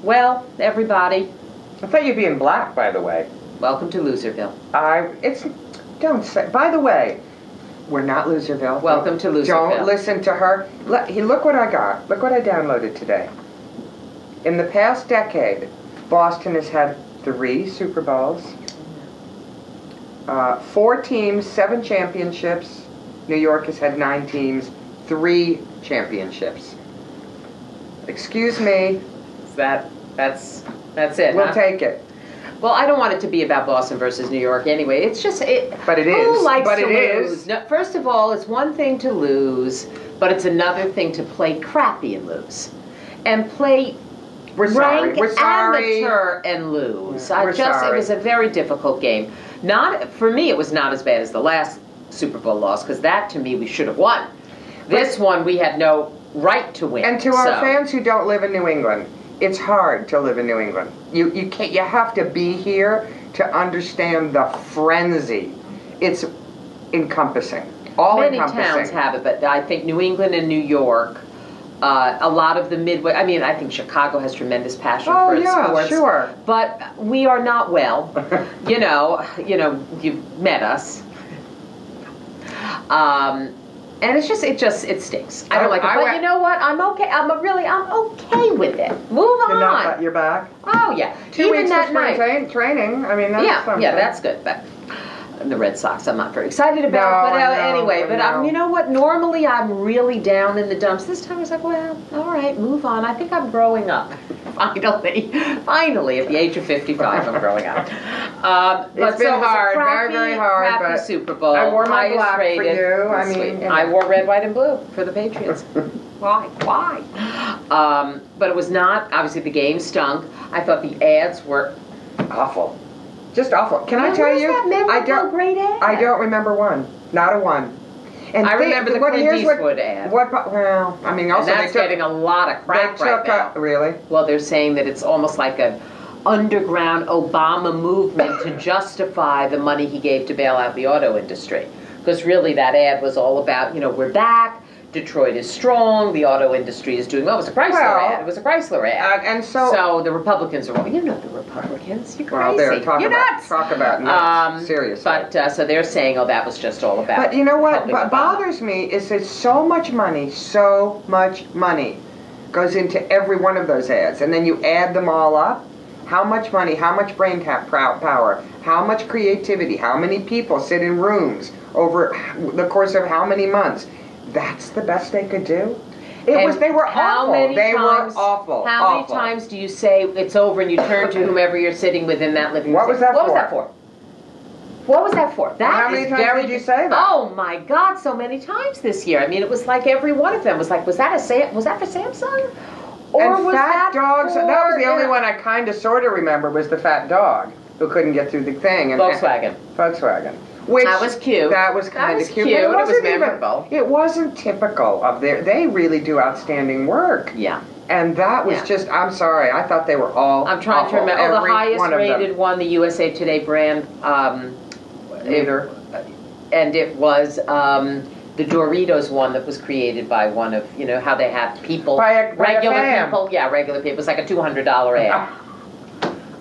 Well, everybody, I thought you'd be in black, by the way. welcome to Loserville. Don't say, by the way, we're not Loserville. Welcome to Loserville. Don't listen to her. Look what I got. Look what I downloaded today. In the past decade, Boston has had 3 Super Bowls, 4 teams, 7 championships. New York has had 9 teams, 3 championships. Excuse me. That's it. We'll take it. Well, I don't want it to be about Boston versus New York anyway. It's just But it who is. likes But to it lose? is. No, first of all, it's one thing to lose, but it's another thing to play crappy and lose, and play We're sorry. rank We're sorry. amateur and lose. Yeah, It was a very difficult game. Not for me. It was not as bad as the last Super Bowl loss, because that to me we should have won. This one we had no right to win. And to our fans who don't live in New England, it's hard to live in New England. You can't. You have to be here to understand the frenzy. It's encompassing. Many All-encompassing. towns have it, but I think New England and New York, a lot of the Midway. I mean, I think Chicago has tremendous passion Oh for yeah, sports. sure. But we are not well. you know, you've met us. And it stinks. I don't like it. But you know what? I'm okay. I'm okay with it. Move on. You're back. Oh yeah. 2 Even weeks that of night. spring training. I mean, that's something. Yeah, that's good. But the Red Sox, I'm not very excited about. No, But I know, anyway, I but know. you know what? Normally, I'm really down in the dumps. This time, I was like, well, all right, move on. I think I'm growing up. Finally, at the age of 55, I'm growing up. But It's been so it was a hard, crappy, very, very hard, crappy but Super Bowl. I wore my highest black for rated. you. I Sweet. mean, you know. I wore red, white, and blue for the Patriots. Why? But it was not. Obviously, the game stunk. I thought the ads were awful. Just awful. Can I tell where's you? that memorable great ad? I don't remember one. Not a one. And I remember the Clint Eastwood ad. Well, I mean, also and that's they took, getting a lot of crap they right took now. Really? Well, they're saying that it's almost like an underground Obama movement to justify the money he gave to bail out the auto industry. Because really that ad was all about, we're back, Detroit is strong, the auto industry is doing well. It was a Chrysler ad. It was a Chrysler ad. And so the Republicans are wrong. You know the Republicans. You're crazy. Well, they're You're nuts. Talk about nuts. Seriously. But so they're saying, that was just all about. But you know what Obama. bothers me is that so much money goes into every one of those ads. And then you add them all up. How much money, how much brain power, how much creativity, how many people sit in rooms over the course of how many months. That's the best they could do? They were awful. They were awful. How many times do you say it's over and you turn to whomever you're sitting with in that living room? What was that for? What was that for? How many times did you say that? Oh my God, so many times this year. I mean, it was like every one of them was like, was that for Samsung? Or and was fat dogs. That was the only yeah. one I kind of sort of remember was the fat dog who couldn't get through the thing. And Volkswagen. Which, that was cute. That was kind of cute. It was wasn't memorable. It wasn't typical of they really do outstanding work. Yeah. And that was just, I'm sorry, I thought they were all I'm trying awful. to remember. The highest one rated one, the USA Today brand. Neither. And it was the Doritos one that was created by one of, how they have people. Regular people. Yeah, regular people. It was like a $200 ad.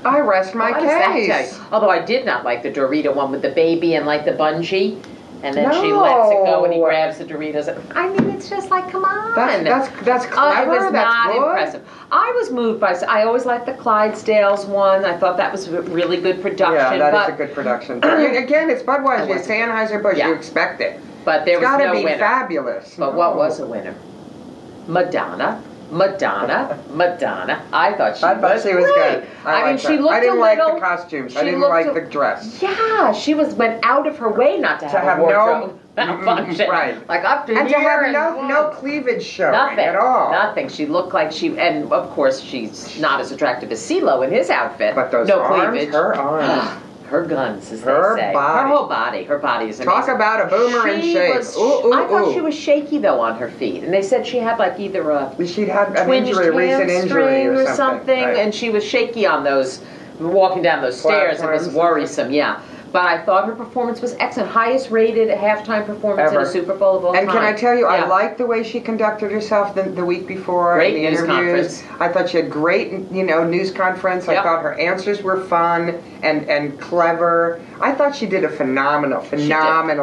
I rest my What does that case. tell you? Although I did not like the Dorito one with the baby and like the bungee. And then she lets it go and he grabs the Doritos. I mean, it's just like, come on. That's clever. It was that's not good. impressive. I was moved by. I always liked the Clydesdales one. I thought that was really good production. Yeah, that is a good production. Again, it's Budweiser, it's Anheuser-Busch. Yeah. You expect it. But there It's was got to no be winner. fabulous. But what was a winner? Madonna. I thought she was good. great. I mean, she looked I didn't a like little, the costumes. I didn't like the dress. Yeah, she went out of her way not to have a wardrobe malfunction. Right. Like up to and here. to have no cleavage showing nothing at all. Nothing. She looked like and of course she's not as attractive as CeeLo in his outfit. But those no arms, cleavage. her arms. Her guns, as Her they say. body. Her whole body. Her body is amazing. Talk about a boomer in shape. I thought she was shaky though on her feet, and they said she had like either she'd had an twinged injury, recent injury hamstring or something, right. and she was shaky on those walking down those stairs. It was worrisome, yeah. But I thought her performance was excellent. Highest rated halftime performance in Ever. a Super Bowl of all And time. can I tell you, I Yeah. liked the way she conducted herself the week before. Great in the news interviews. conference. I thought she had great, news conference. I Yep. thought her answers were fun and clever. I thought she did a phenomenal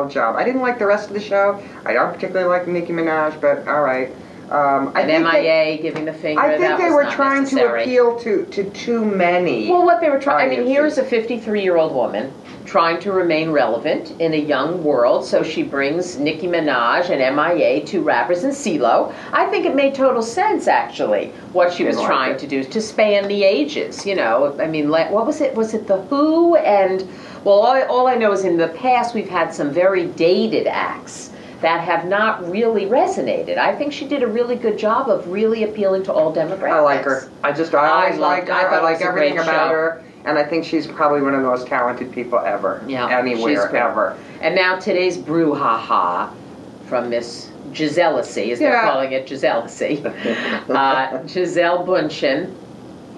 job. I didn't like the rest of the show. I don't particularly like Nicki Minaj, but all right. And MIA giving the finger. I think that they was were not trying necessary. to appeal to too many. Well, what they were trying, I mean, audiences. here's a 53-year-old woman trying to remain relevant in a young world, so she brings Nicki Minaj and MIA, two rappers, and CeeLo. I think it made total sense, actually, what she was Didn't like trying it. to do, to span the ages, I mean, what was it? Was it The Who? And, well, all I know is in the past we've had some very dated acts that have not really resonated. I think she did a really good job of really appealing to all demographics. I like her. I always like her. I thought I it like was a everything great about show. her. And I think she's probably one of the most talented people ever. Yeah, Anywhere, she's great. ever. And now today's brouhaha from Miss Giselacy, as they're Yeah. calling it, Giselacy. Giselle Bundchen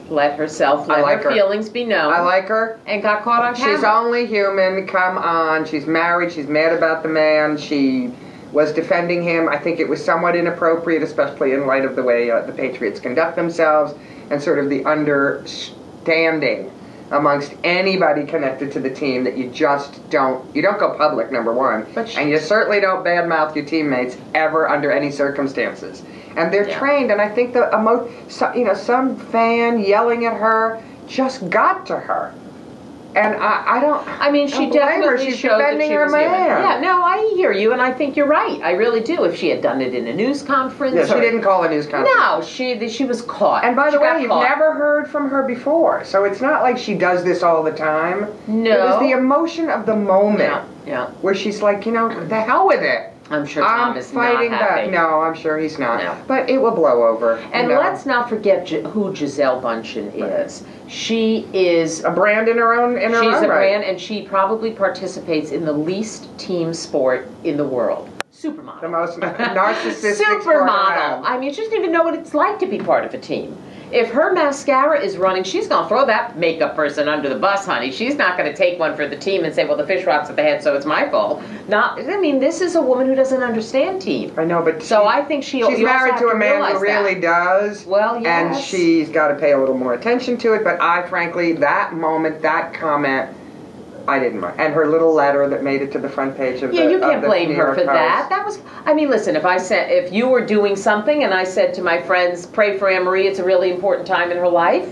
let herself let I like her her. feelings be known. I like her. And got caught on camera. She's only human. Come on. She's married. She's mad about the man. She was defending him. I think it was somewhat inappropriate, especially in light of the way the Patriots conduct themselves and sort of the understanding amongst anybody connected to the team that you don't go public, number one, and you certainly don't badmouth your teammates ever under any circumstances. And they're trained, and I think some fan yelling at her just got to her. And I don't. I mean, she don't blame her. definitely She's showed that defending she her was man. human. Yeah, no, I hear you, and I think you're right. I really do. If she had done it in a news conference, Yeah, she didn't call a news conference. No, she was caught. And by the She got way, you've caught. never heard from her before, so it's not like she does this all the time. No. It was the emotion of the moment Yeah. where she's like, the hell with it. I'm sure Tom I'm is fighting not happy. back. No, I'm sure he's not. No. But it will blow over. And let's not forget who Giselle Bundchen is. She is a brand in her own. She's own a right. brand, and she probably participates in the least team sport in the world. Supermodel. The most narcissistic sport Supermodel. around. I mean, she doesn't even know what it's like to be part of a team. If her mascara is running, she's going to throw that makeup person under the bus, honey. She's not going to take one for the team and say, well, the fish rocks at the head, so it's my fault. This is a woman who doesn't understand team. I know, but so I think she's married to a man who really does. Well, yes. And she's got to pay a little more attention to it. But frankly, that moment, that comment, I didn't mind. And her little letter that made it to the front page of you can't blame New her York for Post. that. That was, listen, if you were doing something and I said to my friends, pray for Anne-Marie, it's a really important time in her life.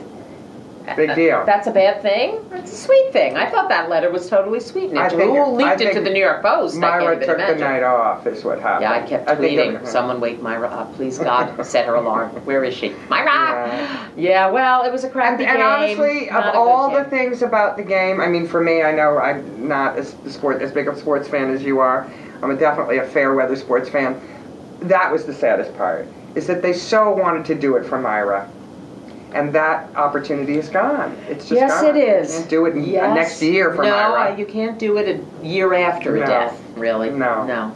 Big deal. That's a bad thing? It's a sweet thing. I thought that letter was totally sweet. And who leaked it to the New York Post? Myra took the night off, is what happened. Yeah, I kept tweeting, someone wake Myra up. Please, God, set her alarm. Where is she? Myra! Yeah, well, it was a crappy game. And honestly, of all the things about the game, for me, I know I'm not as big of a sports fan as you are. I'm definitely a fair weather sports fan. That was the saddest part, is that they so wanted to do it for Myra. And that opportunity is gone. It's just yes, gone. It is. You can't do it next year for Myra. No, you can't do it a year after a death, really. No.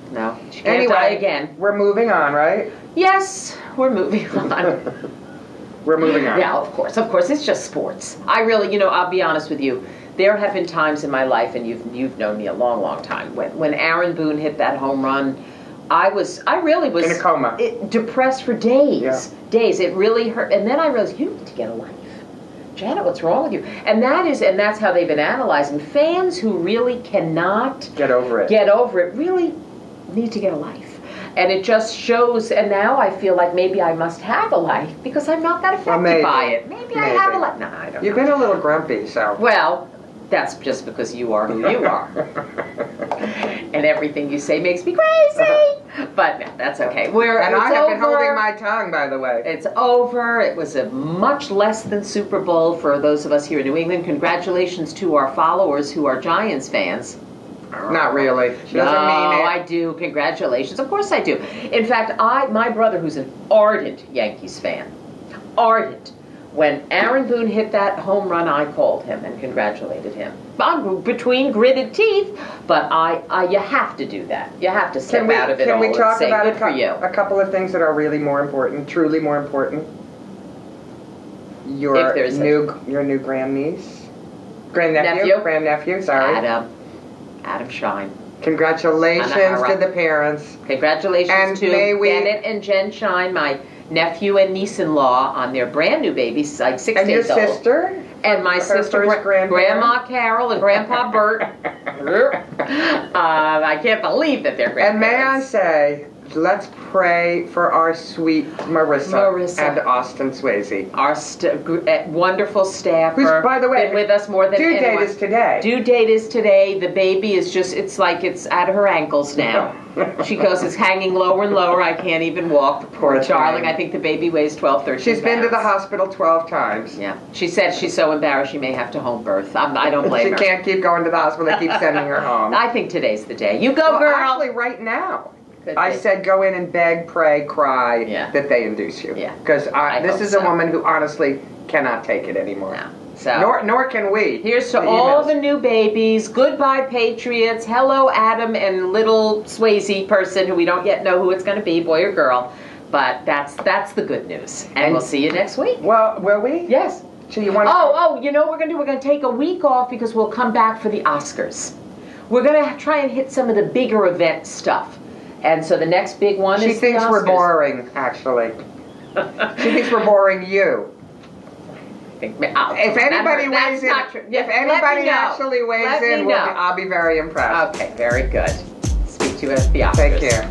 She can't die again. We're moving on, right? Yes, we're moving on. We're moving on. Yeah, of course. It's just sports. I really, I'll be honest with you. There have been times in my life, and you've known me a long, long time, when Aaron Boone hit that home run, I really was in a coma, depressed for days. Yeah. Days. It really hurt. And then I realized, you need to get a life. Janet, what's wrong with you? And that's how they've been analyzing. Fans who really cannot get over it really need to get a life. And it just shows, and now I feel like maybe I must have a life because I'm not that affected by it. Maybe I have a life. No, I don't know. You've been a little grumpy, so. Well, that's just because you are who you are. And everything you say makes me crazy. But no, that's okay. And I have been holding my tongue, by the way. It's over. It was a much less than Super Bowl for those of us here in New England. Congratulations to our followers who are Giants fans. Not really. She doesn't mean it. I do. Congratulations. Of course I do. In fact, my brother, who's an ardent Yankees fan, ardent, when Aaron Boone hit that home run, I called him and congratulated him. Between gritted teeth, but you have to do that. You have to step out of it all and say, good for you. A couple of things that are really more important, truly more important? Your new grandniece? Grandnephew? Sorry. Adam. Adam Shine. Congratulations to the parents. Congratulations And to Bennett and Jen Shine, my nephew and niece-in-law, on their brand new babies, like 6 And your days old. sister? And my sister, first grandparent? Grandma Carol and Grandpa Bert. I can't believe that they're grandparents. And may I say, let's pray for our sweet Marissa. And Austin Swayze. Our wonderful staffer. Who's, by the way, been with us more than due anyone. date is today. Due date is today. The baby is just, it's like it's at her ankles now. She goes, it's hanging lower and lower. I can't even walk. The poor darling. I think the baby weighs 12, 13 She's been to pounds. the hospital 12 times. Yeah. She said she's so embarrassed she may have to home birth. I don't blame her. She can't keep going to the hospital. They keep sending her home. I think today's the day. You go, girl. Actually, right now. Could I be. said go in and beg, pray, cry Yeah. that they induce you. Yeah. Because this hope is so. a woman who honestly cannot take it anymore. No. So Nor can we. here's to The all emails. the new babies. Goodbye, Patriots. Hello, Adam and little Swayze person who we don't yet know who it's going to be, boy or girl. But that's the good news. And we'll see you next week. Well, will we? Yes. So you want to? Oh, you know what we're going to do? We're going to take a week off because we'll come back for the Oscars. We're going to try and hit some of the bigger event stuff. And so the next big one She is thinks the we're Oscars. boring, actually. She thinks we're boring you. If anybody weighs in, if anybody actually weighs in, I'll be very impressed. Okay, very good. Speak to you at the Oscars. Take care.